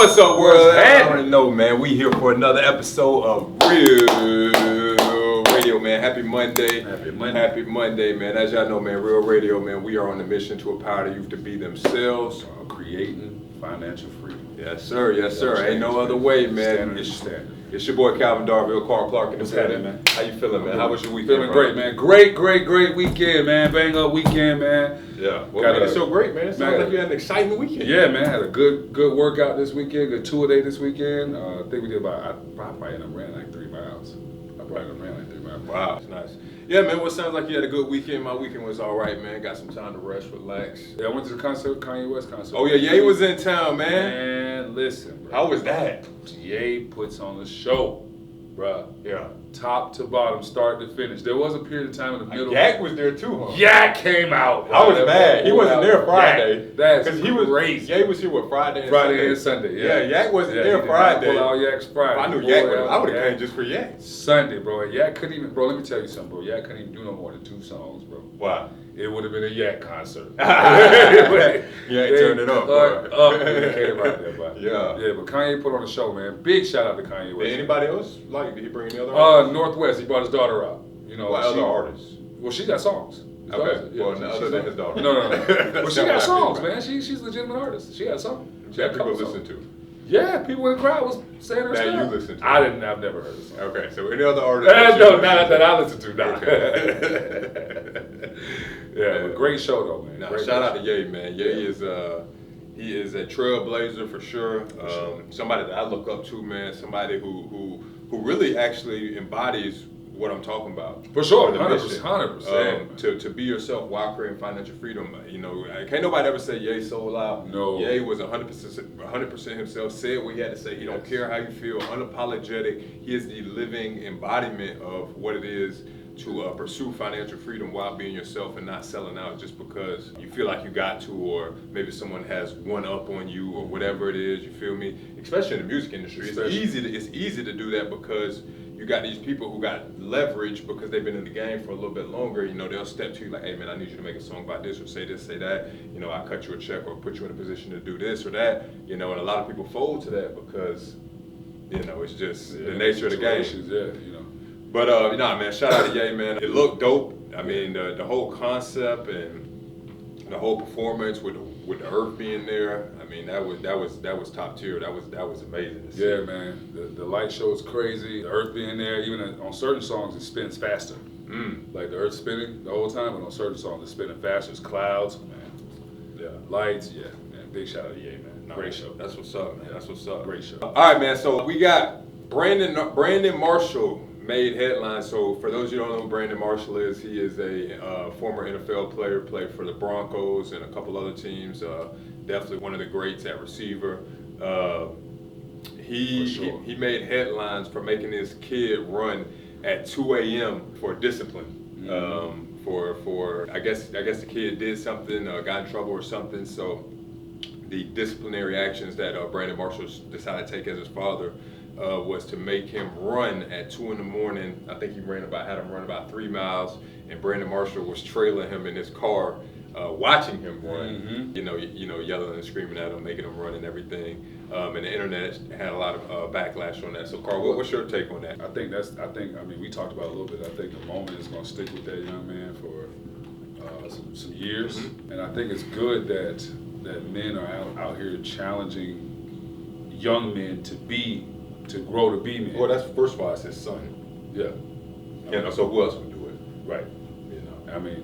What's up, world? What's I happening? already know, man. We here for another episode of Real Radio, man. Happy Monday. Happy Monday. Happy Monday, man. As y'all know, man, Real Radio, man, we are on a mission to empower the youth to be themselves. Creating financial freedom. Yes, sir. Yes, sir. Ain't no other way, man. It's your boy Calvin Darville, Carl Clark. What's happening, man? How you feeling, man? How was your weekend? Feeling great, man. Great weekend, man. Bang up weekend, man. Yeah. Well, man, it's so great, man. It sounds like you had an exciting weekend. Yeah, man. Had a good workout this weekend. Good tour day this weekend. I think we did I probably ran like 3 miles. Wow, that's nice. Yeah, man. Well, it sounds like you had a good weekend. My weekend was all right, man. Got some time to rest, relax. Yeah, I went to the concert, Kanye West concert. Oh, yeah, Ye was in town, man. Man, listen, bro. How was that? Ye puts on the show, bruh. Yeah. Top to bottom, start to finish. There was a period of time in the middle. Yak was there too, huh? Yak came out. I was mad. He wasn't there Friday. Yak, that's he was crazy. Ye was here with Friday and Sunday. Yeah, Yak wasn't there Friday. Pull out Yak's Friday. I knew Yak would. I would have came just for Yak. Sunday, bro. Yak couldn't even. Bro, let me tell you something, bro. Yak couldn't even do no more than 2 songs, bro. Why? It would have been a Yak concert. Yeah, turned it up. Up when it came out there, bro. Yeah. Yeah, but Kanye put on a show, man. Big shout out to Kanye West. Did anybody else did he bring any other artists? Northwest. He brought his daughter out. You know, what other artists? Well, she got songs. Okay. Well, other than his daughter. No. Well, she got songs, man. She's a legitimate artist. She got something. She That got people songs. listen to. Yeah, people in the crowd was saying her stuff. That you listen to. I've never heard of song. Okay, so any other artists? No, not that I listen to. Nah. Okay. Yeah, but great show though, man. Now, shout out to Ye, man. Ye is he is a trailblazer for sure. Somebody that I look up to, man. Somebody who really actually embodies what I'm talking about. For sure, the 100%. To be yourself while creating financial freedom. You know, can't nobody ever say Ye sold out. No. Ye was 100% himself. Said what he had to say. He don't care how you feel. Unapologetic. He is the living embodiment of what it is to pursue financial freedom while being yourself and not selling out just because you feel like you got to, or maybe someone has one up on you, or whatever it is. You feel me? Especially in the music industry, it's easy to do that because you got these people who got leverage because they've been in the game for a little bit longer. You know, they'll step to you like, hey man, I need you to make a song about this, or say this, say that. You know, I cut you a check or put you in a position to do this or that. You know, and a lot of people fold to that because, you know, it's just the nature of the game. Yeah, you know. But man, shout out to Ye, man. It looked dope. I mean, the whole concept and the whole performance with the Earth being there. I mean, that was top tier. That was amazing to see. Yeah, man. The light show is crazy. The Earth being there, even on certain songs, it spins faster. Like the Earth spinning the whole time, but on certain songs, it's spinning faster. It's clouds, man. Yeah, lights. Yeah, man. Big shout out to Ye, man. Great show. That's what's up, man. That's what's up. Great show. All right, man. So we got Brandon Marshall. Made headlines. So for those of you who don't know who Brandon Marshall is, he is a former NFL player, played for the Broncos and a couple other teams. Definitely one of the greats at receiver. He made headlines for making his kid run at 2 a.m. for discipline. For I guess the kid did something, got in trouble or something. So the disciplinary actions that Brandon Marshall decided to take as his father was to make him run at 2 in the morning. I think he had him run about 3 miles, and Brandon Marshall was trailing him in his car, watching him run. You know, yelling and screaming at him, making him run and everything. And the internet had a lot of backlash on that. So, Carl, what's your take on that? I mean, we talked about it a little bit. I think the moment is going to stick with that young man for some years, and I think it's good that men are out here challenging young men to grow to be men. Well, that's first of all, it's his son. Yeah. You know, so who else would do it? Right. You know. I mean,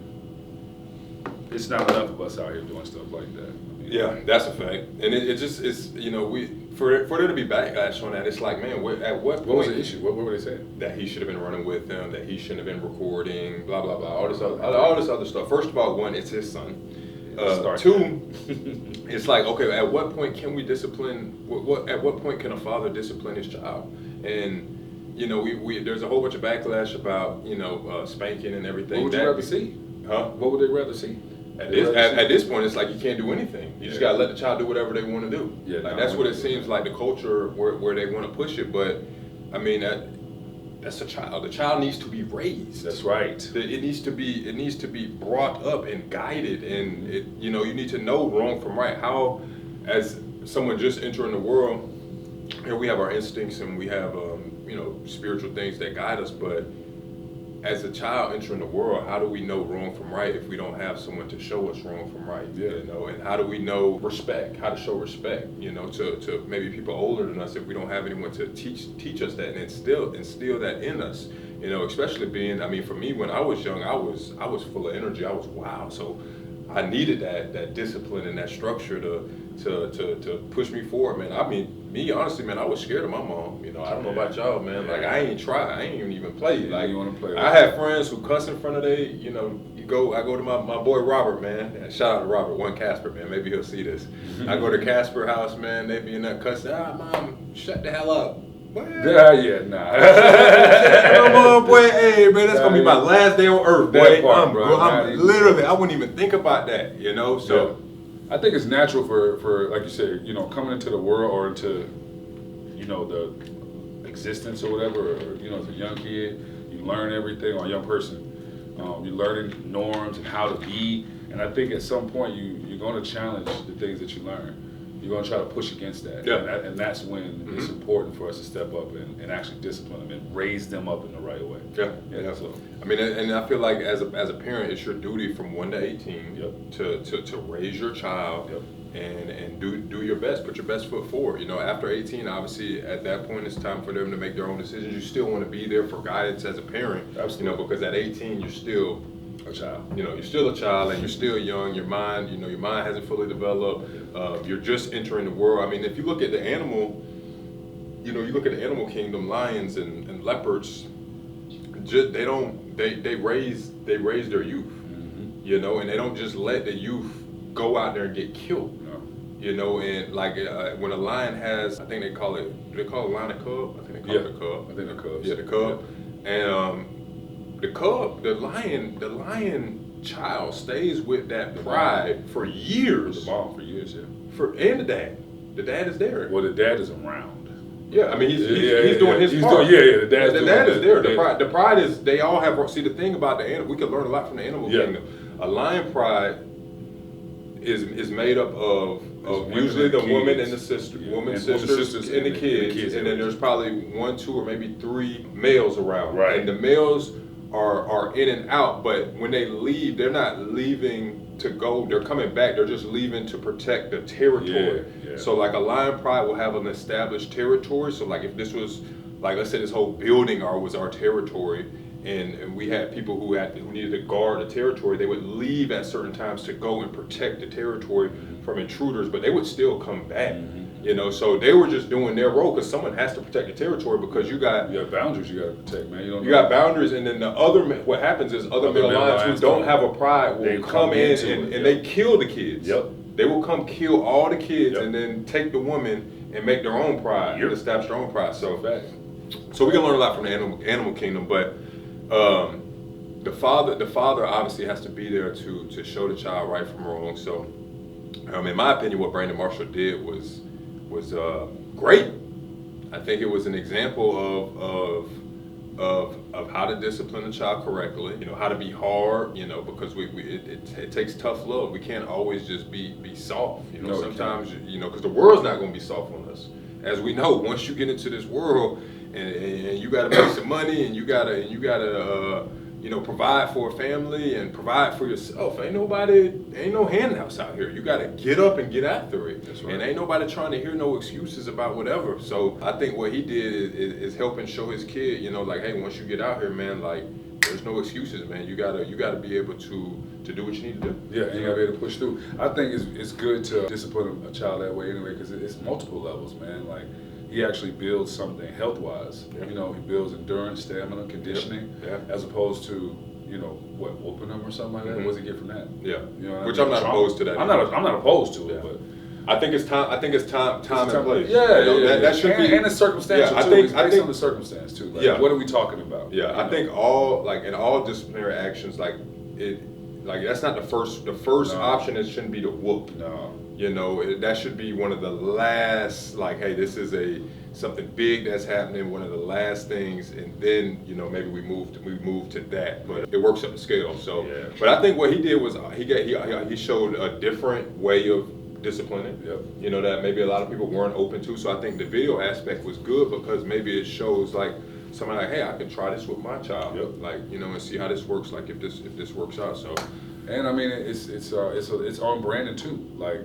it's not enough of us out here doing stuff like that. I mean, yeah, that's a fact. And it's you know, for there to be backlash on that, it's like, man, at what point? What was the issue? What were they saying? That he should have been running with them, that he shouldn't have been recording, blah blah blah, all this other stuff. First of all, one, it's his son. Two, it's like, okay, at what point can we discipline? At what point can a father discipline his child? And you know, there's a whole bunch of backlash about spanking and everything. What would you rather see? Huh? What would they rather see? At this point, it's like you can't do anything. You just gotta let the child do whatever they want to do. Yeah, like that's what it seems like, the culture where they want to push it. But I mean, that's a child. The child needs to be raised. That's right. It needs to be brought up and guided, and you need to know wrong from right. How, as someone just entering the world, and we have our instincts and we have spiritual things that guide us, but as a child entering the world, how do we know wrong from right if we don't have someone to show us wrong from right? Yeah. And how do we know respect, how to show respect, to maybe people older than us if we don't have anyone to teach us that and instill that in us, especially being, for me, when I was young, I was full of energy, I was wild, so I needed that discipline and that structure to push me forward, man. Me, honestly, man, I was scared of my mom. I don't know about y'all, man. Like, I ain't try. I ain't even play. Like, you want to play? I had friends who cuss in front of they, I go to my boy Robert, man. Shout out to Robert, one Casper, man. Maybe he'll see this. I go to Casper house, man. They be in that cussing. Mom, shut the hell up. Nah. Come on, boy. Hey, man, that's gonna be my last day on earth, boy. I'm literally, I wouldn't even think about that, So, I think it's natural for like you said, coming into the world or into, the existence or whatever, or as a young kid, you learn everything, or a young person, you're learning norms and how to be. And I think at some point you're going to challenge the things that you learn. You're going to try to push against that. Yeah. And that's when it's important for us to step up and actually discipline them and raise them up in the right way. Yeah. So. And I feel like as a parent, it's your duty from 1 to 18 Yep. to raise your child. Yep. And do your best, put your best foot forward. After 18, obviously, at that point, it's time for them to make their own decisions. You still want to be there for guidance as a parent, Absolutely. because at 18, you're still A child. you're still a child and you're still young. Your mind, your mind hasn't fully developed. You're just entering the world. If you look at the animal, you look at the animal kingdom, lions and leopards. They raise their youth, Mm-hmm. and they don't just let the youth go out there and get killed. No. And like when a lion has, I think they call it, do they call it a lion a cub? I think they call it a cub. I think they're cubs. Yeah, the cub. Yeah. And the lion child stays with that pride for years. The mom for years, yeah. And the dad. The dad is there. Well, the dad is around. Yeah, he's doing his part. The dad is there. The pride is, they all have, see the thing about the animal, we can learn a lot from the animal kingdom. A lion pride is made up of usually the woman and the sister, sisters and the kids, and then there's probably 1, 2, or maybe 3 males around. Right. And the males are in and out, but when they leave, they're not leaving to go, they're coming back, they're just leaving to protect the territory. Yeah. So like a lion pride will have an established territory. So like if this was, like let's say this whole building was our territory, and we had people who needed to guard the territory, they would leave at certain times to go and protect the territory from intruders, but they would still come back. So they were just doing their role because someone has to protect the territory, because you got boundaries you got to protect, man. You got boundaries, and then what happens is other male lions who don't have a pride will come in and they kill the kids. Yep. They will come kill all the kids and then take the woman and make their own pride and establish their own pride. So we can learn a lot from the animal kingdom, but the father obviously has to be there to show the child right from wrong. So in my opinion, what Brandon Marshall did was great. I think it was an example of how to discipline a child correctly, how to be hard, because it takes tough love. We can't always just be soft, sometimes, because the world's not going to be soft on us. As we know, once you get into this world and you got to make some money and you got to provide for a family and provide for yourself. Ain't no handouts out here. You got to get up and get after it. That's right. And ain't nobody trying to hear no excuses about whatever. So I think what he did is helping show his kid, like, hey, once you get out here, man, like, there's no excuses, man. You gotta be able to do what you need to do. Yeah, and you gotta be able to push through. I think it's good to discipline a child that way anyway, because it's multiple levels, man. Like, he actually builds something health-wise. Yeah. He builds endurance, stamina, conditioning, as opposed to, whooping them or something like that. Mm-hmm. What does he get from that? Yeah. Which I'm not opposed to that. I'm not opposed to it, but I think it's time and place. Yeah, that should be, and it's circumstantial too. It's based on the circumstance too. Like, what are we talking about? Yeah, I think in all disciplinary actions, that's not the first option. It shouldn't be to whoop. No. That should be one of the last, like, hey, this is something big that's happening, one of the last things, and then, maybe we move to that, but it works up the scale. So, but I think what he did was he showed a different way of disciplining. Yep. You know, that maybe a lot of people weren't open to. So I think the video aspect was good because maybe it shows like somebody like, hey, I can try this with my child. Yep. Like, you know, and see how this works. Like if this works out. So. And I mean, it's on Brandon too. Like,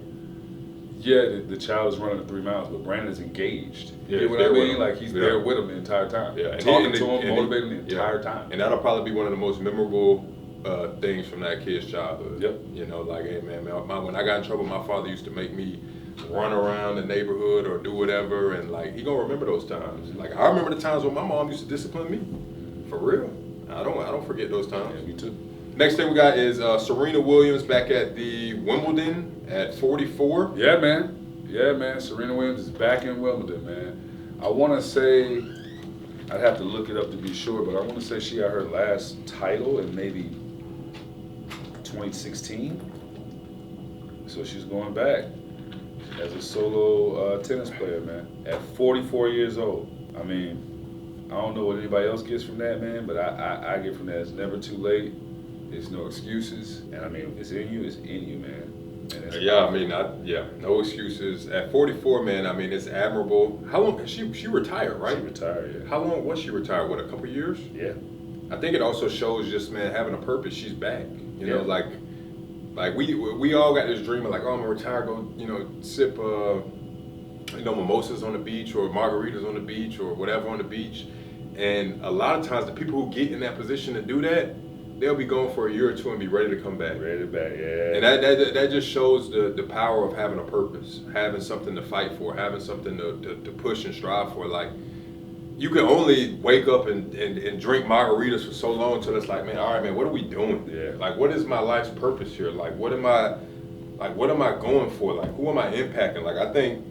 yeah, the child is running the 3 miles, but Brandon's engaged. Yeah, You know what I mean? Like he's there with him the entire time. Yeah, Talking to him, motivating him the entire time. And that'll probably be one of the most memorable things from that kid's childhood. Yep. You know, like, hey man, when I got in trouble, my father used to make me run around the neighborhood or do whatever, and like he gonna remember those times. Like I remember the times when my mom used to discipline me, for real. I don't forget those times. Yeah, me too. Next thing we got is Serena Williams back at the Wimbledon at 44. Yeah, man. Yeah, man. Serena Williams is back in Wimbledon, man. I want to say, I'd have to look it up to be sure, but I want to say she got her last title in maybe 2016. So she's going back as a solo tennis player, man, at 44 years old. I mean, I don't know what anybody else gets from that, man, but I get from that. It's never too late. There's no excuses, and I mean, if it's in you, it's in you, man. And Yeah, I mean, no excuses. At 44, man, I mean, it's admirable. How long? She retired, right? She retired, yeah. How long was she retired? What, a couple years? Yeah. I think it also shows just, man, having a purpose. She's back. You know, Yeah. like we all got this dream of like, oh, I'm gonna retire, go, you know, sip, mimosas on the beach or margaritas on the beach or whatever on the beach. And a lot of times, the people who get in that position to do that, they'll be gone for a year or two and be ready to come back. Ready back, yeah. And that just shows the power of having a purpose, having something to fight for, having something to push and strive for. Like, you can only wake up and drink margaritas for so long until it's like, man, all right, man, what are we doing? Yeah. Like, what is my life's purpose here? Like, what am I going for? Like, who am I impacting? Like, I think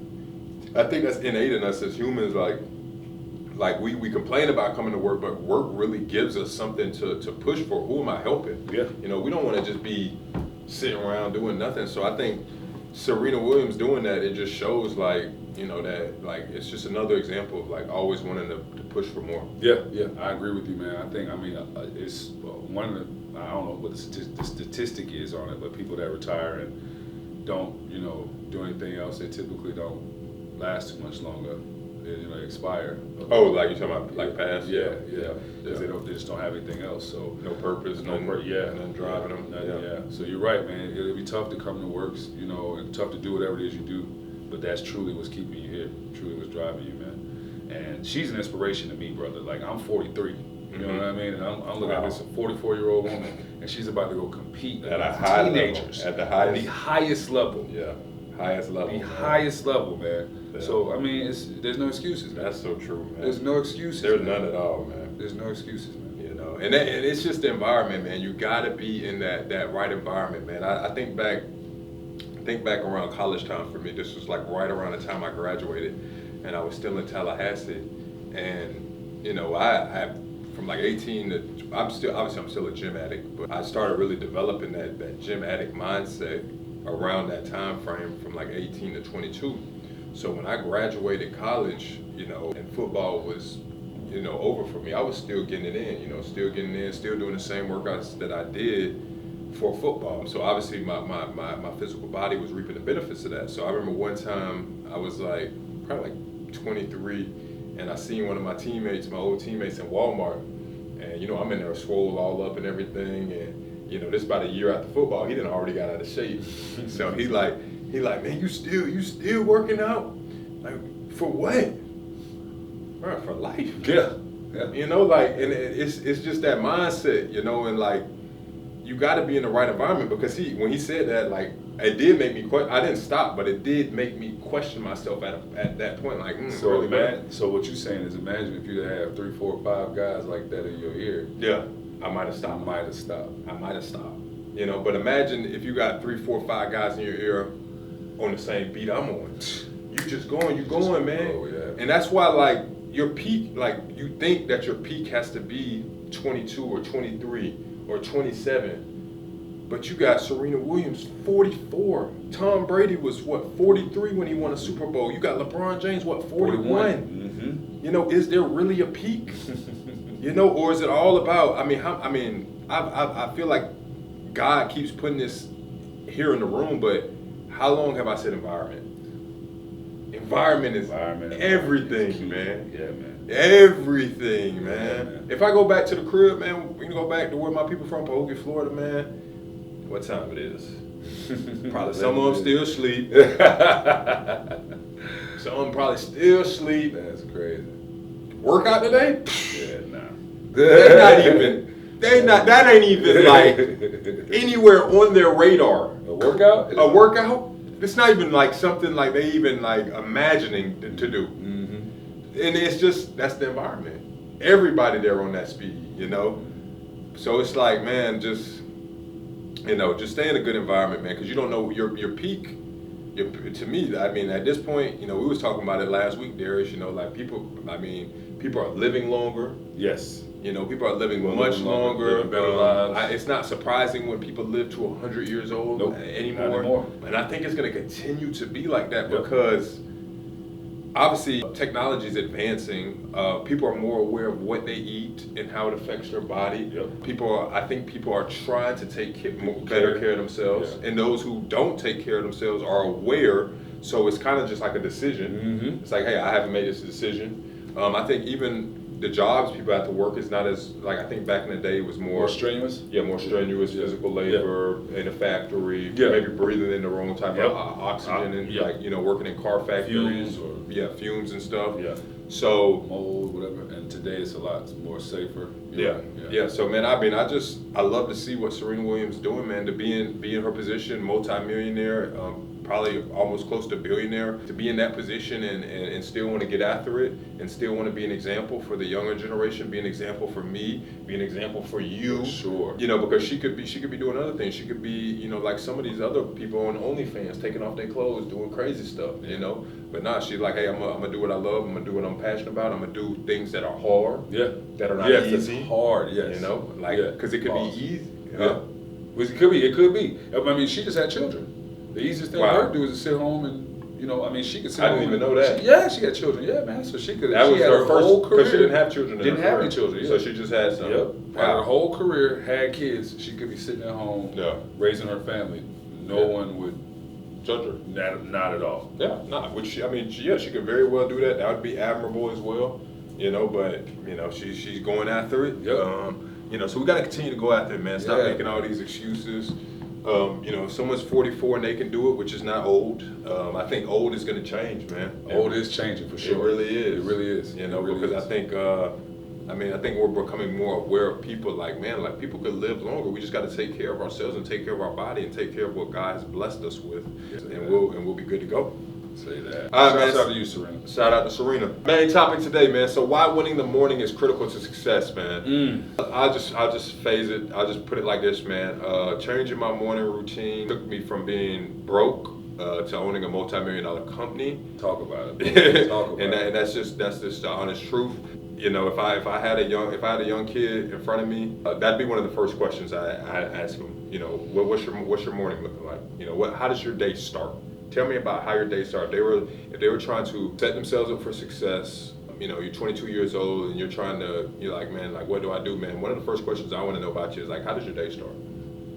that's innate in us as humans. Like we complain about coming to work, but work really gives us something to push for. Who am I helping? Yeah. You know, we don't want to just be sitting around doing nothing. So I think Serena Williams doing that, it just shows like, you know, that like it's just another example of like always wanting to push for more. Yeah, I agree with you, man. I think, it's one of the, I don't know what the statistic is on it, but people that retire and don't, you know, do anything else, they typically don't last too much longer. They, you know, expire. Oh, like you're talking about like past? Yeah. Because they just don't have anything else. So no purpose, nothing driving them. Yeah. So you're right, man. It'll be tough to come to works, you know, and tough to do whatever it is you do. But that's truly what's keeping you here. Truly what's driving you, man. And she's an inspiration to me, brother. Like, I'm 43. You know what I mean? And I'm looking at this 44-year-old woman, and she's about to go compete at a against teenagers at the highest level. Yeah, highest level. The highest level, man. Yeah. So I mean, there's no excuses, man. That's so true, man. There's no excuses. There's man. none at all, man. There's no excuses, man. You know, and it's just the environment, man. You got to be in that right environment, man. I think back around college time for me. This was like right around the time I graduated, and I was still in Tallahassee, and you know, I from like 18 to I'm still a gym addict, but I started really developing that gym addict mindset around that time frame from like 18 to 22. So when I graduated college, you know, and football was, you know, over for me, I was still getting it in, you know, still doing the same workouts that I did for football. So obviously my physical body was reaping the benefits of that. So I remember one time I was like, probably like 23, and I seen one of my old teammates in Walmart, and you know, I'm in there swole all up and everything, and you know, this about a year after football, he done already got out of shape. So he like, man, you still working out? Like, for what? Bro, for life. Yeah. You know, like, and it's just that mindset, you know, and like, you got to be in the right environment, because when he said that, like, it did make me I didn't stop, but it did make me question myself at that point, like, so really, man. So what you're saying is, imagine if you had 3, 4, 5 guys like that in your ear. Yeah, I might have stopped. You know, but imagine if you got 3, 4, 5 guys in your ear on the same beat I'm on. You just going, man. Oh, yeah. And that's why, like, your peak, like, you think that your peak has to be 22 or 23 or 27. But you got Serena Williams, 44. Tom Brady was, 43 when he won a Super Bowl. You got LeBron James, 41? Mm-hmm. You know, is there really a peak? You know, or is it all about, I feel like God keeps putting this here in the room, but how long have I said environment? Environment is everything, is man. Yeah, man. Everything, man. Yeah, man. If I go back to the crib, man, we can go back to where my people from, Pahokee, Florida, man. What time it is? Probably some of them still sleep. Some of them probably still sleep. That's crazy. Workout today? Yeah, nah. They not that ain't even like anywhere on their radar. A workout? A workout? It's not even like something like they even like imagining to do. Mm-hmm. And it's just, that's the environment. Everybody there on that speed, you know? So it's like, man, just, you know, just stay in a good environment, man, because you don't know your peak. To me, I mean, at this point, you know, we was talking about it last week, Darius, you know, like people are living longer. Yes. You know, people are living much longer. Living better lives. It's not surprising when people live to 100 years old anymore. Not anymore. And I think it's going to continue to be like that Yep. because obviously technology is advancing. People are more aware of what they eat and how it affects their body. Yep. I think people are trying to take better care of themselves. Yeah. And those who don't take care of themselves are aware. So it's kind of just like a decision. Mm-hmm. It's like, hey, I haven't made this decision. I think even the jobs people have to work is not as, like, I think back in the day it was more strenuous? Yeah, more strenuous physical labor in a factory, maybe breathing in the wrong type of oxygen and like, you know, working in car factories. Fumes and stuff. Yeah. So mold, whatever. And today it's a lot more safer. Yeah. So man, I love to see what Serena Williams doing, man, to be in her position, multi-millionaire, probably almost close to billionaire, to be in that position and still want to get after it and still want to be an example for the younger generation, be an example for me, be an example for you. For sure. You know, because she could be doing other things. She could be, you know, like some of these other people on OnlyFans, taking off their clothes, doing crazy stuff, you know. But nah, she's like, hey, I'm gonna do what I love. I'm gonna do what I'm passionate about. I'm gonna do things that are hard. Yeah. That are not easy. It's hard. Yes. You know, like because it could be easy. Yeah. It could be. I mean, she just had children. The easiest thing for her to do is to sit home and, you know, I mean, she could sit home. I didn't even know that. She had children. Yeah, man. So she could. That was her first whole career. Because she didn't have children. Didn't have any children. So she just had some. Yep. Wow. Her whole career had kids. She could be sitting at home, raising her family. No one would judge her. Not at all. Yeah, which she could very well do that. That would be admirable as well. You know, but you know, she's going after it. Yep. You know, so we got to continue to go after it, man. Stop making all these excuses. You know, if someone's 44 and they can do it, which is not old. I think old is going to change, man. Old is changing for sure. It really is. It really is. You know, because I think we're becoming more aware of people. Like, man, like people could live longer. We just got to take care of ourselves and take care of our body and take care of what God has blessed us with, and we'll be good to go. Say that. All right, Shout out to you, Serena. Shout out to Serena. Main topic today, man. So why winning the morning is critical to success, man. I'll just phase it. I'll just put it like this, man. Changing my morning routine took me from being broke to owning a multi-million-dollar company. Talk about it. Talk about it. That's just the honest truth. You know, if I had a young kid in front of me, that'd be one of the first questions I ask him. You know, what's your morning looking like? You know, how does your day start? Tell me about how your day started. If they were trying to set themselves up for success, you know, you're 22 years old and you're like, man, like, what do I do, man? One of the first questions I want to know about you is like, how does your day start?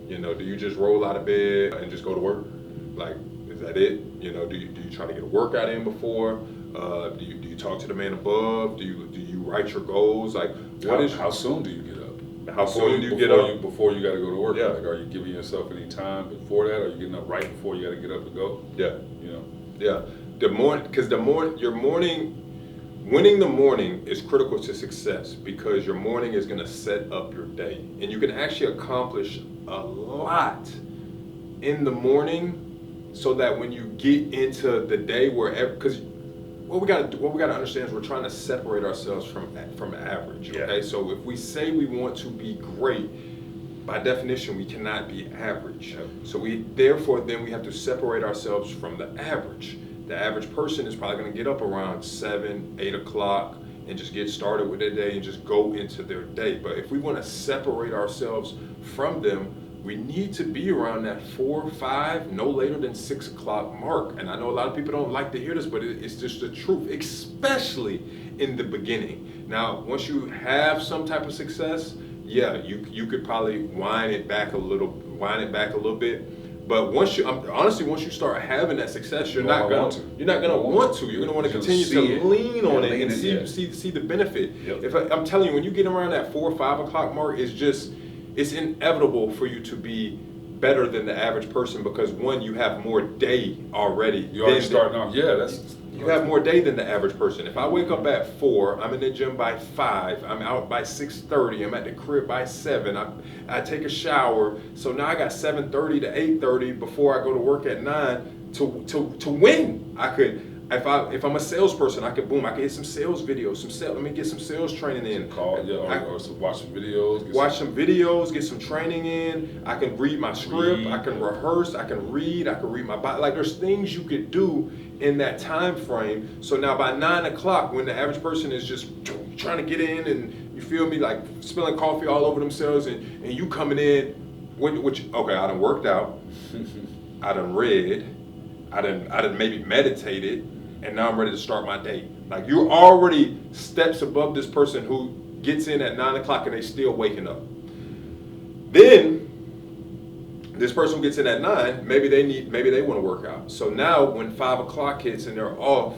You know, do you just roll out of bed and just go to work? Like, is that it? You know, do you try to get a workout in before? Do you talk to the man above? Do you write your goals? Like, how soon do you get up? How soon do you get up? Before you got to go to work? Yeah. Like, are you giving yourself any time before that? Are you getting up right before you got to get up and go? Yeah. You know? Yeah. Winning the morning is critical to success because your morning is going to set up your day. And you can actually accomplish a lot in the morning so that when you get into the day because what we got to understand is we're trying to separate ourselves from average. Okay, so if we say we want to be great, by definition we cannot be average. So we have to separate ourselves from the average. The average person is probably going to get up around 7, 8 o'clock and just get started with their day and just go into their day. But if we want to separate ourselves from them, we need to be around that 4, 5, no later than 6 o'clock mark. And I know a lot of people don't like to hear this, but it's just the truth, especially in the beginning. Now, once you have some type of success, you could probably wind it back a little bit. But honestly, once you start having that success, you're not gonna want to. You're gonna want to continue to lean on it and see the benefit. Yep. I'm telling you, when you get around that 4 or 5 o'clock mark, it's inevitable for you to be better than the average person, because one, you have more day already. You're already starting off. Yeah, you have more day than the average person. If I wake up at 4, I'm in the gym by 5, I'm out by 6:30, I'm at the crib by 7, I take a shower, so now I got 7:30 to 8:30 before I go to work at 9 to win. I could, if I'm a salesperson, I could hit some sales videos, let me get some sales training in. Or watch some videos. Watch some videos, get some training in. I can read my script, I can rehearse, I can read my body. Like, there's things you could do in that time frame. So now by 9 o'clock, when the average person is just trying to get in, and you feel me, like spilling coffee all over themselves, and you coming in, okay, I done worked out, I done read, I done maybe meditated, and now I'm ready to start my day. Like, you're already steps above this person who gets in at 9 o'clock and they still waking up. Then this person who gets in at 9, maybe they want to work out. So now when 5 o'clock hits and they're off,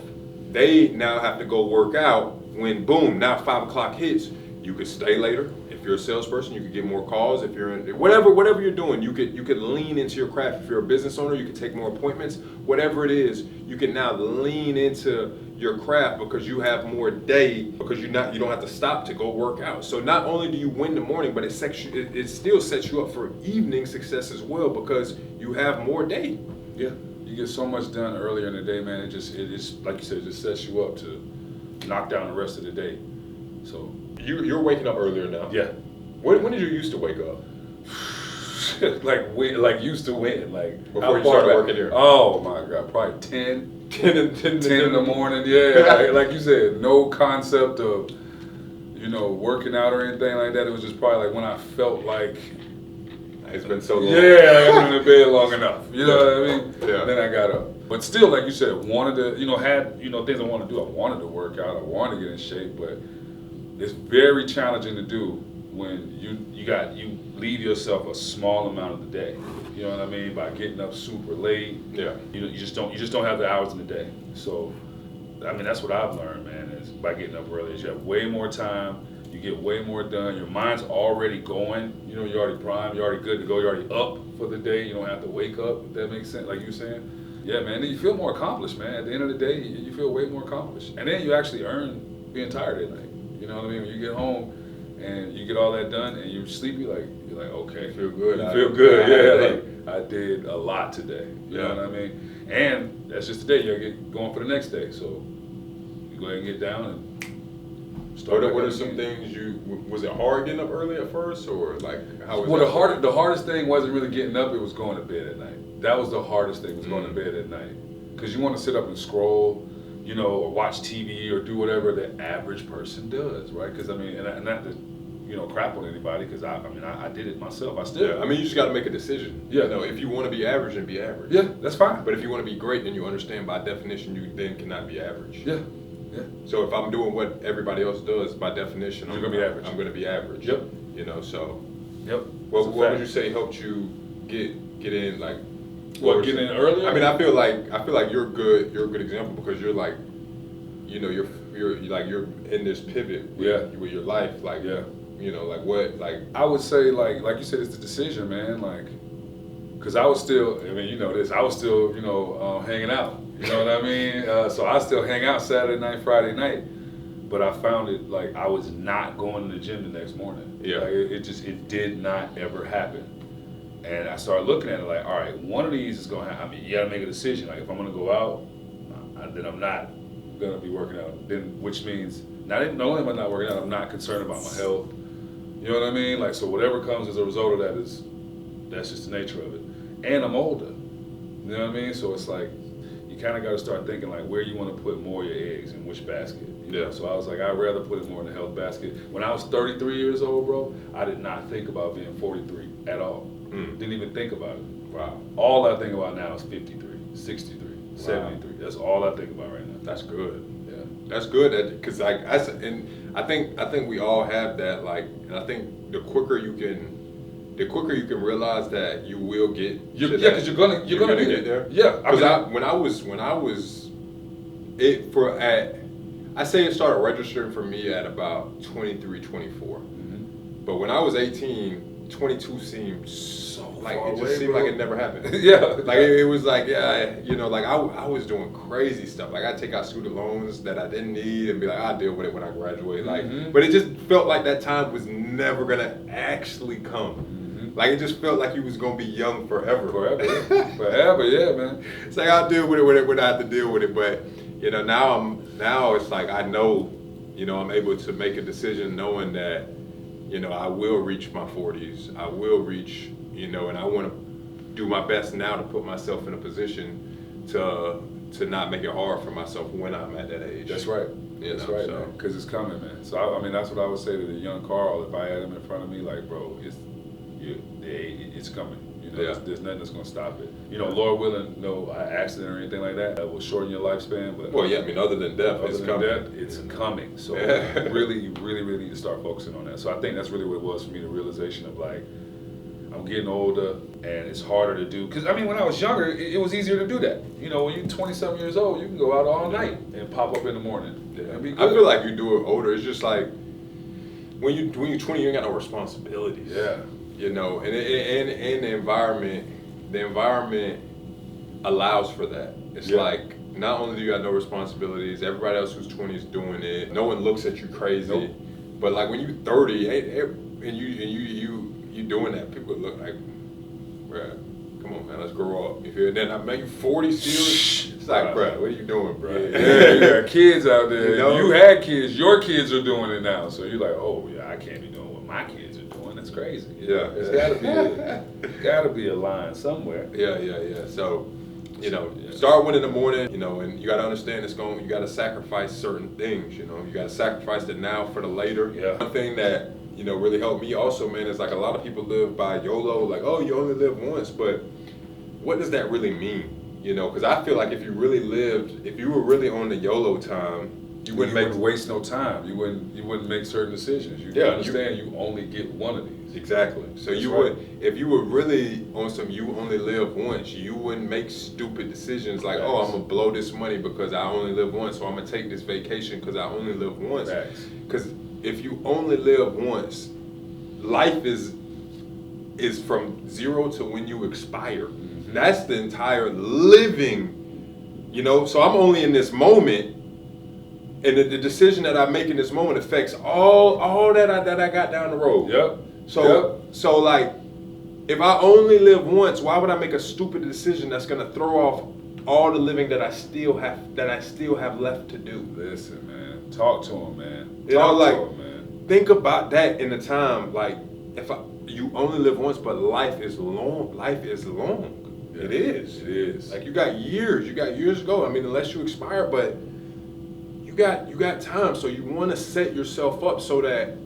they now have to go work out. When boom, now 5 o'clock hits, you could stay later. If you're a salesperson, you could get more calls. If you're in whatever you're doing, you could lean into your craft. If you're a business owner, you could take more appointments. Whatever it is, you can now lean into your craft because you have more day, because you don't have to stop to go work out. So not only do you win the morning, but it still sets you up for evening success as well, because you have more day. Yeah, you get so much done earlier in the day, man. It just like you said, it just sets you up to knock down the rest of the day. So you're waking up earlier now. Yeah. When did you used to wake up? like used to win, like before you started working here. Oh my God, probably 10 in the morning. Yeah, like you said, no concept of working out or anything like that. It was just probably like when I felt like it's been so long. Yeah, I've been in bed long enough. You know what I mean? Yeah. Then I got up, but still, like you said, wanted to had things I wanted to do. I wanted to work out. I wanted to get in shape, but it's very challenging to do when you leave yourself a small amount of the day. You know what I mean? By getting up super late. Yeah. You just don't have the hours in the day. So, I mean, that's what I've learned, man, is by getting up early. Is you have way more time. You get way more done. Your mind's already going. You're already primed. You're already good to go. You're already up for the day. You don't have to wake up. If that makes sense, like you saying. Yeah, man. Then you feel more accomplished, man. At the end of the day, you feel way more accomplished. And then you actually earn being tired at night. You know what I mean? When you get home and you get all that done and you're sleepy, you're like, okay, feel good. You feel good. Yeah, like I did a lot today. You know what I mean? And that's just the day. You'll get going for the next day. So you go ahead and get down and start. What are some things was it hard getting up early at first, or like how was it? Well, the hardest thing wasn't really getting up. It was going to bed at night. That was the hardest thing, was going to bed at night. Because you want to sit up and scroll, or watch TV or do whatever the average person does, right? Because, I mean, and not to, crap on anybody, because I did it myself. I still. Yeah, I mean, you just got to make a decision. Yeah. If you want to be average, then be average. Yeah, that's fine. But if you want to be great, then you understand by definition you then cannot be average. Yeah. Yeah. So if I'm doing what everybody else does, by definition, I'm going to be average. I'm going to be average. Yep. So. Yep. What would you say helped you get in, like? Getting in earlier? I mean, I feel like you're good. You're a good example, because you're like, you're in this pivot with your life, like, like what, like. I would say, like you said, it's the decision, man, like, because I was still, I mean, I was still, hanging out, you know what I mean? So I still hang out Saturday night, Friday night, but I found it, like, I was not going to the gym the next morning. Yeah. Like, it did not ever happen. And I started looking at it like, all right, one of these is going to happen. I mean, you got to make a decision. Like, if I'm going to go out, then I'm not going to be working out. Then, which means, not only am I not working out, I'm not concerned about my health. You know what I mean? Like, so whatever comes as a result of that that's just the nature of it. And I'm older. You know what I mean? So it's like, you kind of got to start thinking, like, where you want to put more of your eggs, in which basket. Yeah. So I was like, I'd rather put it more in the health basket. When I was 33 years old, bro, I did not think about being 43 at all. Didn't even think about it. Wow. All I think about now is 53, 63, 73. That's all I think about right now. That's good. Yeah. That's good, because I think we all have that, like, and I think the quicker you can the quicker you can realize that you will get because you're gonna get there. Yeah, When I was I say it started registering for me at about 23, 24. Mm-hmm. But when I was 18, 22 seemed so like far it just away, seemed bro. like it never happened. Yeah, like it was like like I was doing crazy stuff. Like I'd take out student loans that I didn't need and be like, I'll deal with it when I graduate. Like, but it just felt like that time was never gonna actually come. Mm-hmm. Like it just felt like you was gonna be young forever. Forever, yeah, man. It's like I'll deal with it when I have to deal with it. But now it's like I know, I'm able to make a decision knowing that, I will reach my 40s. I will reach, and I want to do my best now to put myself in a position to not make it hard for myself when I'm at that age. That's right. That's right, man. Because it's coming, man. So I mean, that's what I would say to the young Carl if I had him in front of me. Like, bro, it's coming. There's nothing that's gonna stop it. Lord willing, no accident or anything like that will shorten your lifespan. But other than death, it's coming. So you really need to start focusing on that. So I think that's really what it was for me, the realization of like, I'm getting older and it's harder to do. Because when I was younger, it was easier to do that. When you're 20-something years old, you can go out all night and pop up in the morning. Yeah. Be good. I feel like you do it older. It's just like when you're 20, you ain't got no responsibilities. Yeah. And the environment allows for that. It's like not only do you have no responsibilities, everybody else who's 20 is doing it. No one looks at you crazy. Nope. But like when you're 30 and you doing that, people look like, bruh, come on, man, let's grow up. You feel? Then I make you 40 still. It's like, bruh, what are you doing, bruh? Yeah, you got kids out there. You had kids. Your kids are doing it now. So you're like, oh yeah, I can't be doing what my kids are doing. That's crazy. Yeah, it's gotta be a line somewhere. Yeah. So, start one in the morning. And you gotta understand you gotta sacrifice certain things. You gotta sacrifice the now for the later. Yeah. One thing that really helped me also, man, is like a lot of people live by YOLO. Like, oh, you only live once, but what does that really mean? Because I feel like if you were really on the YOLO time, you wouldn't waste no time. You wouldn't make certain decisions. You understand you only get one of these. Exactly. So if you were really on some you only live once, you wouldn't make stupid decisions like, oh, I'm gonna blow this money because I only live once, or I'm gonna take this vacation because I only live once. Because if you only live once, life is from zero to when you expire. Mm-hmm. That's the entire living. So I'm only in this moment. And the decision that I make in this moment affects all that I got down the road. Yep. So like, if I only live once, why would I make a stupid decision that's gonna throw off all the living that I still have left to do? Listen, man. Talk to him, man. Think about that in the time. Like, you only live once, but life is long. Life is long. Yeah, it is. It is. Like you got years to go. Unless you expire, but you got time, so you want to set yourself up so that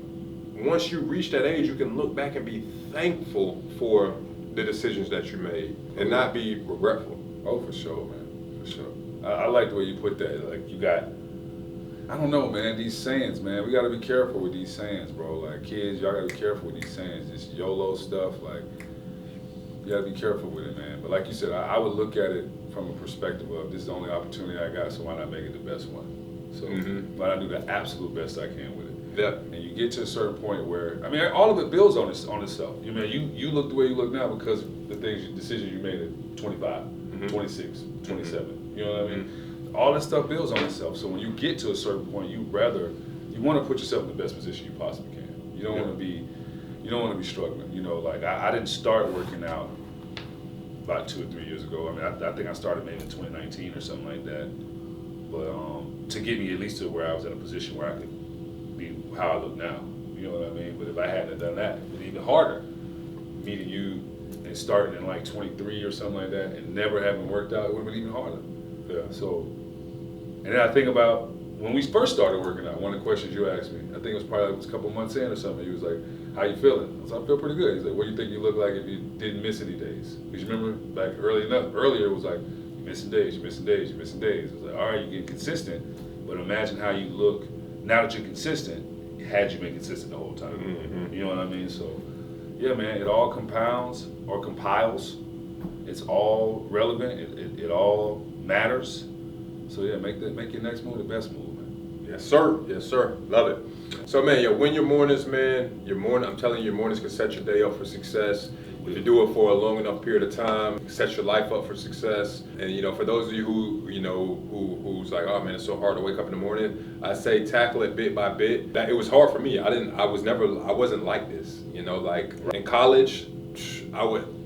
once you reach that age, you can look back and be thankful for the decisions that you made and not be regretful. Oh, for sure, man, for sure. I like the way you put that. Like you got, I don't know, man. These sayings, man. We got to be careful with these sayings, bro. Like kids, y'all got to be careful with these sayings. This YOLO stuff, like you got to be careful with it, man. But like you said, I would look at it from a perspective of this is the only opportunity I got, so why not make it the best one? So why not do the absolute best I can with it? Yeah. And you get to a certain point where, all of it builds on itself. You look the way you look now because the decisions you made at 25, 26, 27. You know what I mean? All that stuff builds on itself. So when you get to a certain point, you want to put yourself in the best position you possibly can. You don't want to be struggling. Like I didn't start working out about 2 or 3 years ago. I think I started maybe in 2019 or something like that. But to get me at least to where I was in a position where I could be how I look now. You know what I mean? But if I hadn't done that, it would be even harder. Meeting you and starting in like 23 or something like that and never having worked out, it would have been even harder. Yeah. So, and then I think about when we first started working out, one of the questions you asked me, I think it was probably a couple months in or something, he was like, how you feeling? I was like, I feel pretty good. He's like, what do you think you look like if you didn't miss any days? Because you remember back earlier it was like, you're missing days. I was like, all right, you're getting consistent, but imagine how you look now that you're consistent, had you been consistent the whole time. You know what I mean? So, yeah, man, it all compounds or compiles. It's all relevant. It all matters. So yeah, make your next move the best move, man. Yes, sir. Yes, sir. Love it. So, man, win your mornings, man. I'm telling you, your mornings can set your day up for success. If you do it for a long enough period of time, set your life up for success. And, for those of you who's like, oh man, it's so hard to wake up in the morning, I say tackle it bit by bit. That it was hard for me. I wasn't like this, like in college,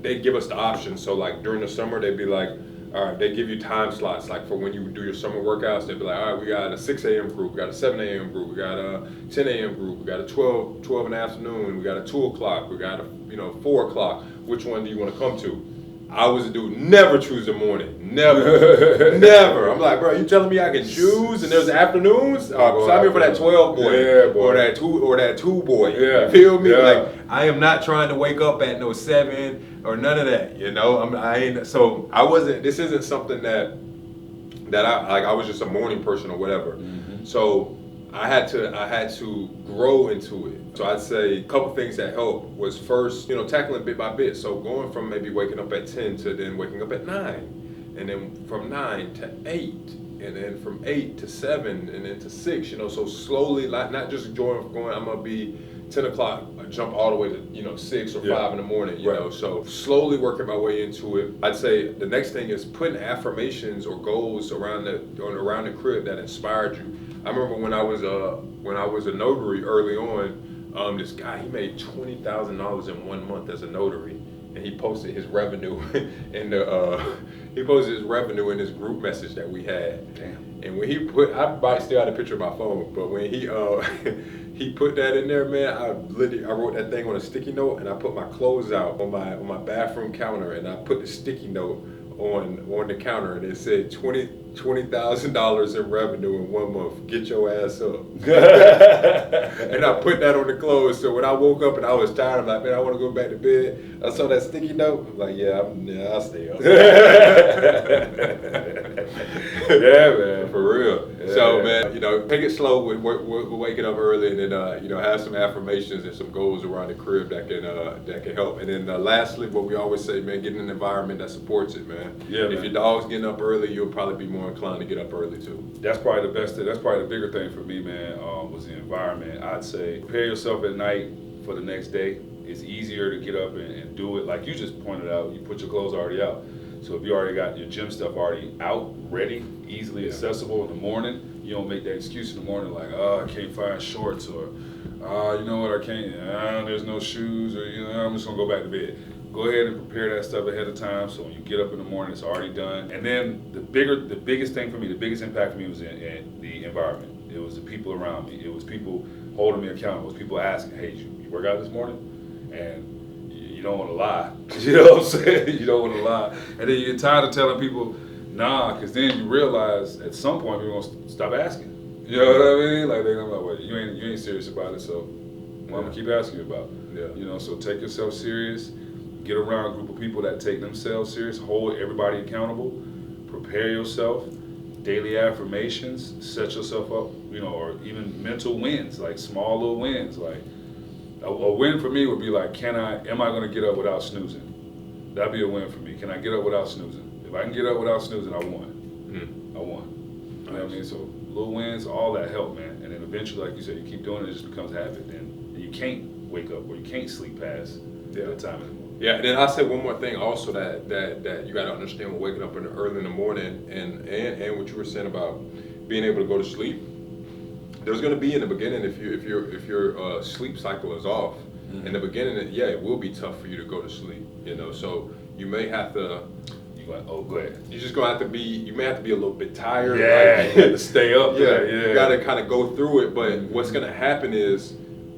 they'd give us the option. So like during the summer, they'd be like, all right, they give you time slots, like for when you do your summer workouts, they'd be like, all right, we got a 6 a.m. group, we got a 7 a.m. group, we got a 10 a.m. group, we got a 12 in the afternoon, we got a 2 o'clock, we got a 4 o'clock. Which one do you want to come to? I was a dude, never choose the morning, never, never. I'm like, bro, you telling me I can choose? And there's afternoons? So I'm here for that 12 boy, yeah, boy. or that 2 boy. Yeah. You feel me? Yeah. Like I am not trying to wake up at no 7 or none of that. I ain't. So I wasn't. This isn't something that I like. I was just a morning person or whatever. Mm-hmm. So I had to grow into it. So I'd say a couple things that helped was first, tackling bit by bit. So going from maybe waking up at 10 to then waking up at 9, and then from 9 to 8, and then from 8 to 7, and then to 6. So slowly, like not just going. I'm gonna be 10 o'clock, jump all the way to 6 or 5 in the morning. You know, so slowly working my way into it. I'd say the next thing is putting affirmations or goals around the crib that inspired you. I remember when I was a notary early on. This guy, he made $20,000 in 1 month as a notary, and he posted his revenue in his group message that we had. Damn. And when I might still have a picture of my phone, but when he he put that in there, man, I wrote that thing on a sticky note, and I put my clothes out on my bathroom counter, and I put the sticky note on the counter, and it said $20,000 in revenue in 1 month. Get your ass up. And I put that on the clothes. So when I woke up and I was tired, I'm like, man, I want to go back to bed. I saw that sticky note. I'm like, I'll stay up. Yeah, man, for real. Yeah, so, man, take it slow with waking up early, and then have some affirmations and some goals around the crib that can help. And then lastly, what we always say, man, get in an environment that supports it, man. Yeah, if man. your dog's getting up early, you'll probably be more inclined to get up early too. That's probably the best thing. That's probably the bigger thing for me, man, was the environment. I'd say prepare yourself at night for the next day. It's easier to get up and do it. Like you just pointed out, you put your clothes already out. So if you already got your gym stuff already out, ready, easily accessible in the morning, you don't make that excuse in the morning like, oh, I can't find shorts, or, you know what, I can't, there's no shoes, or, I'm just gonna go back to bed. Go ahead and prepare that stuff ahead of time, so when you get up in the morning, it's already done. And then the biggest thing for me, the biggest impact for me was in the environment. It was the people around me. It was people holding me accountable. It was people asking, hey, you work out this morning? And you don't want to lie. You know what I'm saying? You don't want to lie. And then you get tired of telling people, nah, because then you realize at some point people are going to stop asking. You know what I mean? Like they're going to be like, well, you ain't serious about it, so I'm going to keep asking you about it. Yeah. So take yourself serious. Get around a group of people that take themselves serious. Hold everybody accountable. Prepare yourself. Daily affirmations. Set yourself up, or even mental wins, like small little wins. Like a win for me would be like, am I going to get up without snoozing? That'd be a win for me. Can I get up without snoozing? If I can get up without snoozing, I won. I won. You know what I mean? So little wins, all that help, man. And then eventually, like you said, you keep doing it, it just becomes habit. And you can't wake up or you can't sleep past that time anymore. Yeah, and then I'll say one more thing also that you got to understand when waking up early in the morning, and what you were saying about being able to go to sleep. There's going to be in the beginning, if your sleep cycle is off, in the beginning, it will be tough for you to go to sleep. So you may have to. Go ahead. You're just gonna have to be. You may have to be a little bit tired. Yeah, you have to stay up. Yeah, you got to kind of go through it. But what's gonna happen is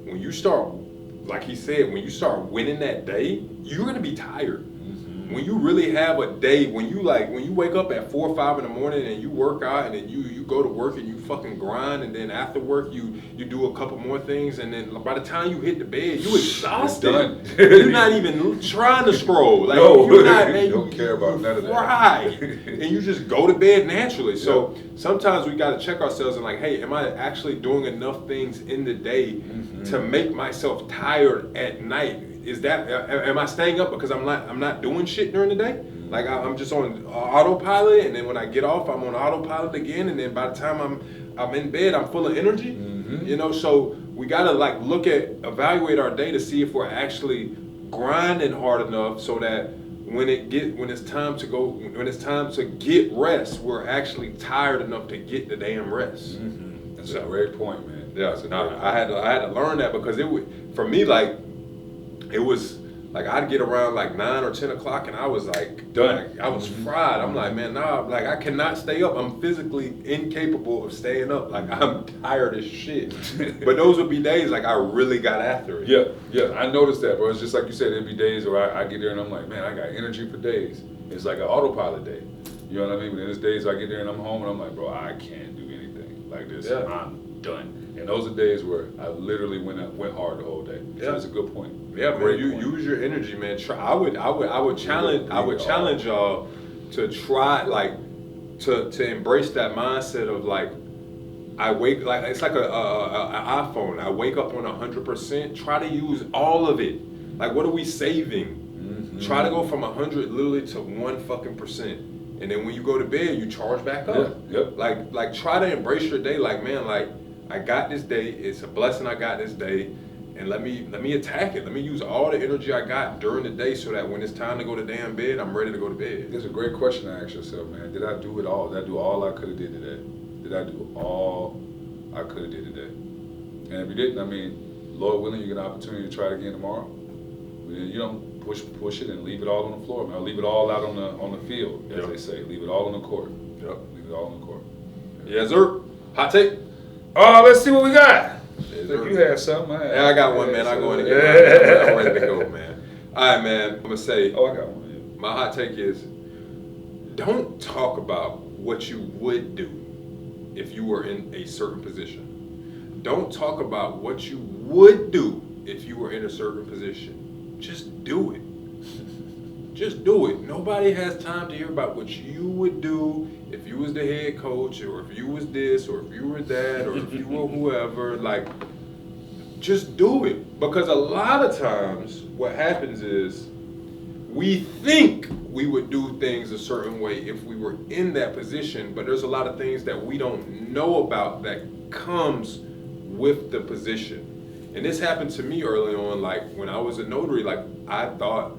when you start, like he said, when you start winning that day, you're gonna be tired. When you really have a day, when you wake up at 4 or 5 in the morning and you work out, and then you go to work and you fucking grind, and then after work you do a couple more things, and then by the time you hit the bed, you exhausted. You're not even trying to scroll. Like, no, you're not, you don't care about none of that. Right. And you just go to bed naturally. So sometimes we got to check ourselves and like, hey, am I actually doing enough things in the day to make myself tired at night? is that, am I staying up because I'm not doing shit during the day? Like I'm just on autopilot, and then when I get off, I'm on autopilot again, and then by the time I'm in bed, I'm full of energy. You know, so we gotta like evaluate our day to see if we're actually grinding hard enough so that when it's time to get rest, we're actually tired enough to get the damn rest. That's a great point, man. Yeah, so I had to learn that because for me, like, it was like I'd get around like 9 or 10 o'clock and I was like done. Like, I was fried. I'm like, man, nah, like I cannot stay up. I'm physically incapable of staying up. Like I'm tired as shit. But those would be days like I really got after it. Yeah, I noticed that, bro. It's just like you said, there'd be days where I get there and I'm like, man, I got energy for days. It's like an autopilot day. You know what I mean? But then there's days I get there and I'm home and I'm like, bro, I can't do anything like this. Yeah. I'm done. And those are days where I literally went hard the whole day. So Yeah. that's a good point. Yeah, man. Use your energy, man. I would challenge y'all to try to embrace that mindset of like I wake like it's like a iPhone. I wake up on 100%. Try to use all of it. Like what are we saving? Try to go from 100 literally to 1 fucking percent. And then when you go to bed, you charge back up. Yep. Like try to embrace your day. Like man, like I got this day. It's a blessing I got this day. And let me attack it. Let me use all the energy I got during the day so that when it's time to go to damn bed, I'm ready to go to bed. It's a great question to ask yourself, man. Did I do it all? Did I do all I could have did today? Did I do all I could have did today? And if you didn't, I mean, Lord willing, you get an opportunity to try it again tomorrow. You don't push it and leave it all on the floor, man. Leave it all out on the field, as they say. Leave it all on the court. Yep. Leave it all on the court. Yes, sir. Hot take. Oh, let's see what we got. Yes, Look, you had something. I got one, man. I'm going to get I'm ready to go, man. All right, man. I'm gonna say. Oh, I got one. Yeah. My hot take is: don't talk about what you would do if you were in a certain position. Don't talk about what you would do if you were in a certain position. Just do it. Just do it. Nobody has time to hear about what you would do if you was the head coach, or if you was this, or if you were that, or if you were whoever. Like, just do it. Because a lot of times what happens is we think we would do things a certain way if we were in that position, but there's a lot of things that we don't know about that comes with the position. And this happened to me early on, like when I was a notary, like I thought,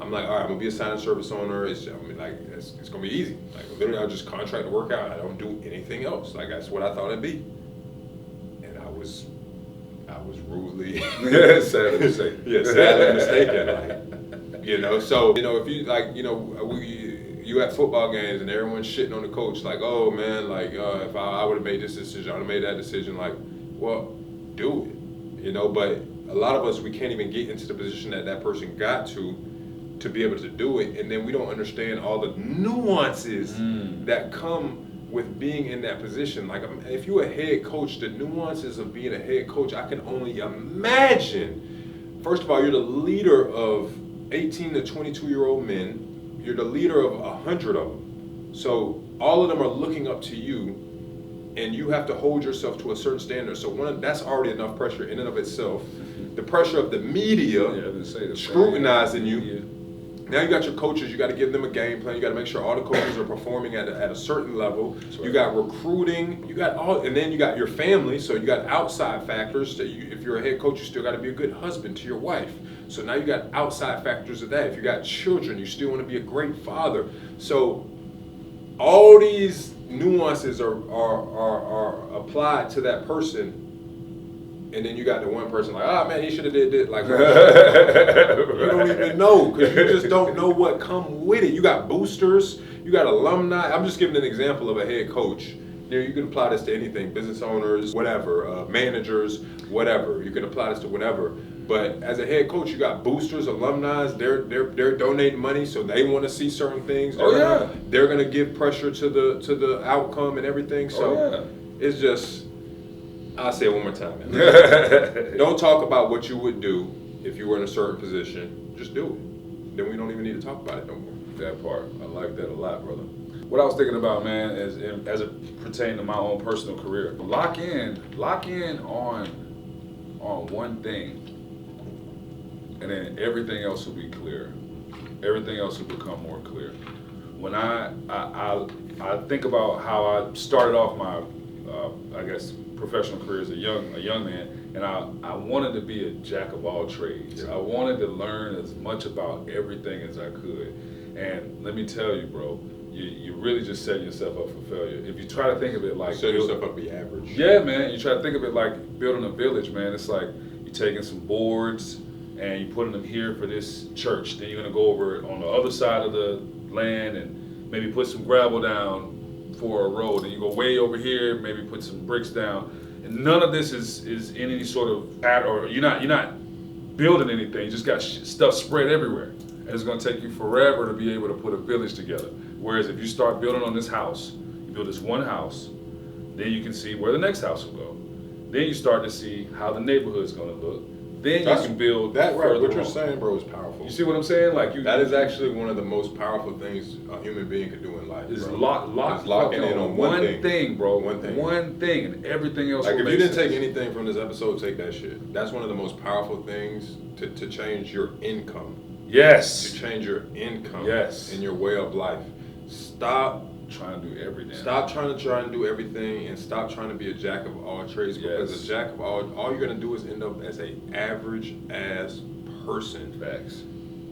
I'm like, all right, I'm gonna be a signing service owner. It's gonna be easy. Like literally, I'll just contract the work out. I don't do anything else. Like that's what I thought it'd be. And I was rudely Sadly mistaken. Yeah, sadly mistaken. Like, you know, so you know, if you like, you know, you at football games and everyone's shitting on the coach, like, oh man, like if I would have made this decision, I would have made that decision. Like, well, do it. You know, but a lot of us, we can't even get into the position that person got to be able to do it, and then we don't understand all the nuances that come with being in that position. Like if you're a head coach, the nuances of being a head coach, I can only imagine. First of all, you're the leader of 18 to 22-year-old men. You're the leader of 100 of them. So all of them are looking up to you, and you have to hold yourself to a certain standard. So that's already enough pressure in and of itself. The pressure of the media scrutinizing you. Now you got your coaches, you got to give them a game plan, you got to make sure all the coaches are performing at a certain level. You got recruiting, you got and then you got your family, so you got outside factors. If you're a head coach, you still got to be a good husband to your wife. So now you got outside factors of that. If you got children, you still want to be a great father. So all these nuances are applied to that person. And then you got the one person like, oh man, he should have did this. Like, you don't even know, because you just don't know what come with it. You got boosters, you got alumni. I'm just giving an example of a head coach. You know, you can apply this to anything, business owners, whatever, managers, whatever. You can apply this to whatever. But as a head coach, you got boosters, alumni. They're donating money, so they want to see certain things. They're gonna give pressure to the outcome and everything. So it's just. I'll say it one more time, man. Don't talk about what you would do if you were in a certain position. Just do it. Then we don't even need to talk about it no more. That part, I like that a lot, brother. What I was thinking about, man, as it pertains to my own personal career, lock in on one thing and then everything else will be clear. Everything else will become more clear. When I think about how I started off my, I guess, professional career as a young man, and I wanted to be a jack of all trades. Yeah. I wanted to learn as much about everything as I could. And let me tell you, bro, you really just set yourself up for failure. If you try to think of it like set yourself up to be average. Yeah, man. You try to think of it like building a village, man. It's like you're taking some boards and you're putting them here for this church. Then you're gonna go over on the other side of the land and maybe put some gravel down for a road. And you go way over here, maybe put some bricks down. And none of this is in any sort of pattern, or you're not building anything. You just got stuff spread everywhere. And it's gonna take you forever to be able to put a village together. Whereas if you start building on this house, you build this one house, then you can see where the next house will go. Then you start to see how the neighborhood's gonna look. Then you can build that. Right, what you're on. saying, bro, is powerful. You see what I'm saying? Like that is actually one of the most powerful things a human being can do in life. Is bro. locking in on one thing, bro. One thing. One thing, and everything else. Like will if you make didn't sense. take anything from this episode, take that shit. That's one of the most powerful things to change your income. Yes. To change your income. Yes. And your way of life. Stop trying to do everything. Stop trying to do everything, and stop trying to be a jack of all trades. Because Yes. a jack of all you're gonna do is end up as a average ass person. Facts.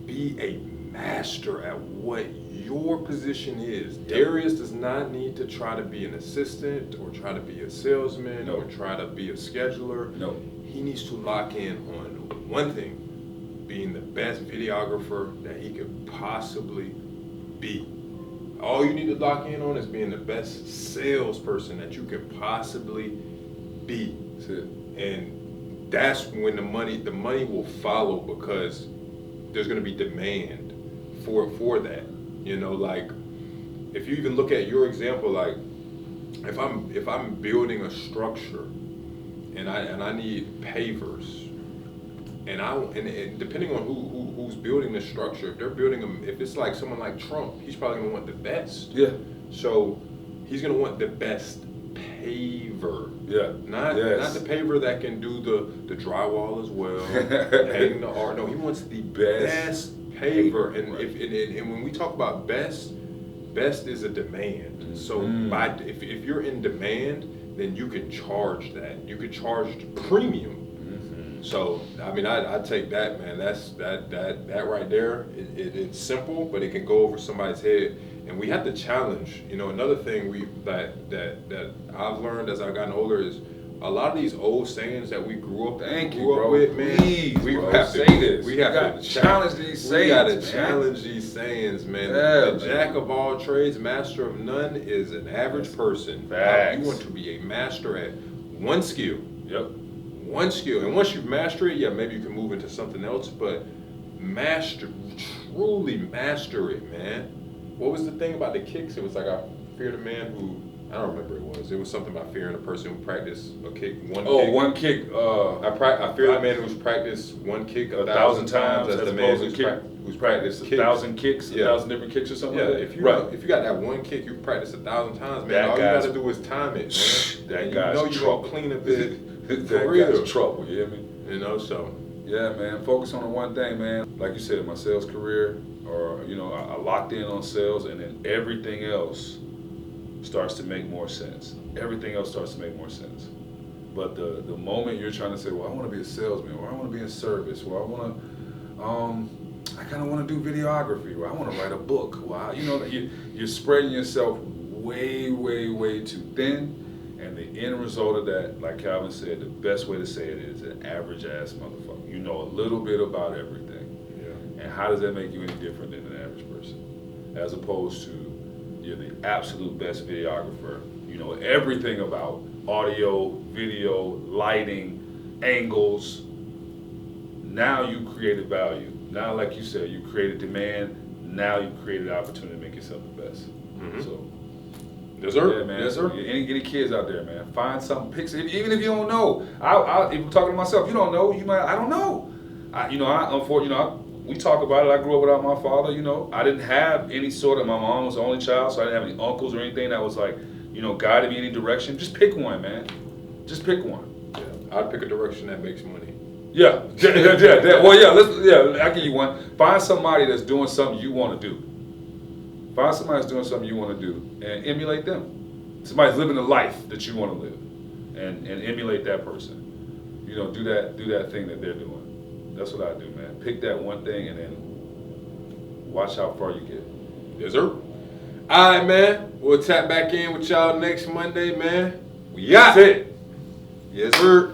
Be a master at what your position is. Yep. Darius does not need to try to be an assistant or try to be a salesman No. or try to be a scheduler. No. He needs to lock in on one thing, being the best videographer that he could possibly be. All you need to lock in on is being the best salesperson that you can possibly be. That's it. And that's when the money will follow, because there's going to be demand for that. You know, like if you even look at your example, like if I'm building a structure and I need pavers, and depending on who's building the structure, if they're building them, if it's like someone like Trump, he's probably gonna want the best. Yeah. So he's gonna want the best paver. Yeah. Not the paver that can do the drywall as well, hang the art. No, he wants the best paver. And right. and when we talk about best is a demand. Mm-hmm. So if you're in demand, then you can charge that. You could charge premium. So I mean, I take that, man. That's that right there. It's simple, but it can go over somebody's head. And we have to challenge. You know, another thing that I've learned as I've gotten older is a lot of these old sayings that we grew up with, man. Please, we bro, have say to this. We have to challenge these sayings. We got to man. challenge these sayings, man. Yeah, the jack of all trades, master of none is an average person. Facts. You want to be a master at one skill. Yep. One skill, and once you master it, yeah, maybe you can move into something else. But truly master it, man. What was the thing about the kicks? It was like I feared a man who, I don't remember what it was. It was something about fearing a person who practiced a kick one kick. One kick. I fear the man who's practiced one kick 1,000 times as the man who's practiced 1,000 kicks, Yeah. 1,000 different kicks or something. Yeah, like that. if you got that one kick you practiced 1,000 times, man, That all you guy's- gotta do is time it, man. That And guy's you know you're trouble. gonna clean a bit. That For real. guy's trouble. You hear me? You know, so. Yeah, man. Focus on the one thing, man. Like you said, my sales career, or I locked in on sales, and then everything else starts to make more sense. Everything else starts to make more sense. But the moment you're trying to say, well, I want to be a salesman, or I want to be in service, or I kind of want to do videography, or I want to write a book. Well, you're spreading yourself way, way, way too thin. And the end result of that, like Calvin said, the best way to say it is an average ass motherfucker. You know a little bit about everything. Yeah. And how does that make you any different than an average person? As opposed to you're the absolute best videographer. You know everything about audio, video, lighting, angles. Now you created value. Now, like you said, you created demand. Now you created an opportunity to make yourself the best. Mm-hmm. So. Yes, sir. Yeah, man. Yes, sir. Any kids out there, man, find something, pick some, even if you don't know. If I'm talking to myself, you don't know, I don't know. We talk about it. I grew up without my father. I didn't have any sort of. My mom was the only child, so I didn't have any uncles or anything that was like, guiding me in any direction. Just pick one, man. Just pick one. Yeah. I'd pick a direction that makes money. Yeah. Well, yeah, I'll give you one. Find somebody that's doing something you want to do. Find somebody that's doing something you want to do and emulate them. Somebody's living the life that you want to live and emulate that person. You know, do that thing that they're doing. That's what I do, man. Pick that one thing and then watch how far you get. Yes, sir. All right, man. We'll tap back in with y'all next Monday, man. We out. That's it. Yes, sir.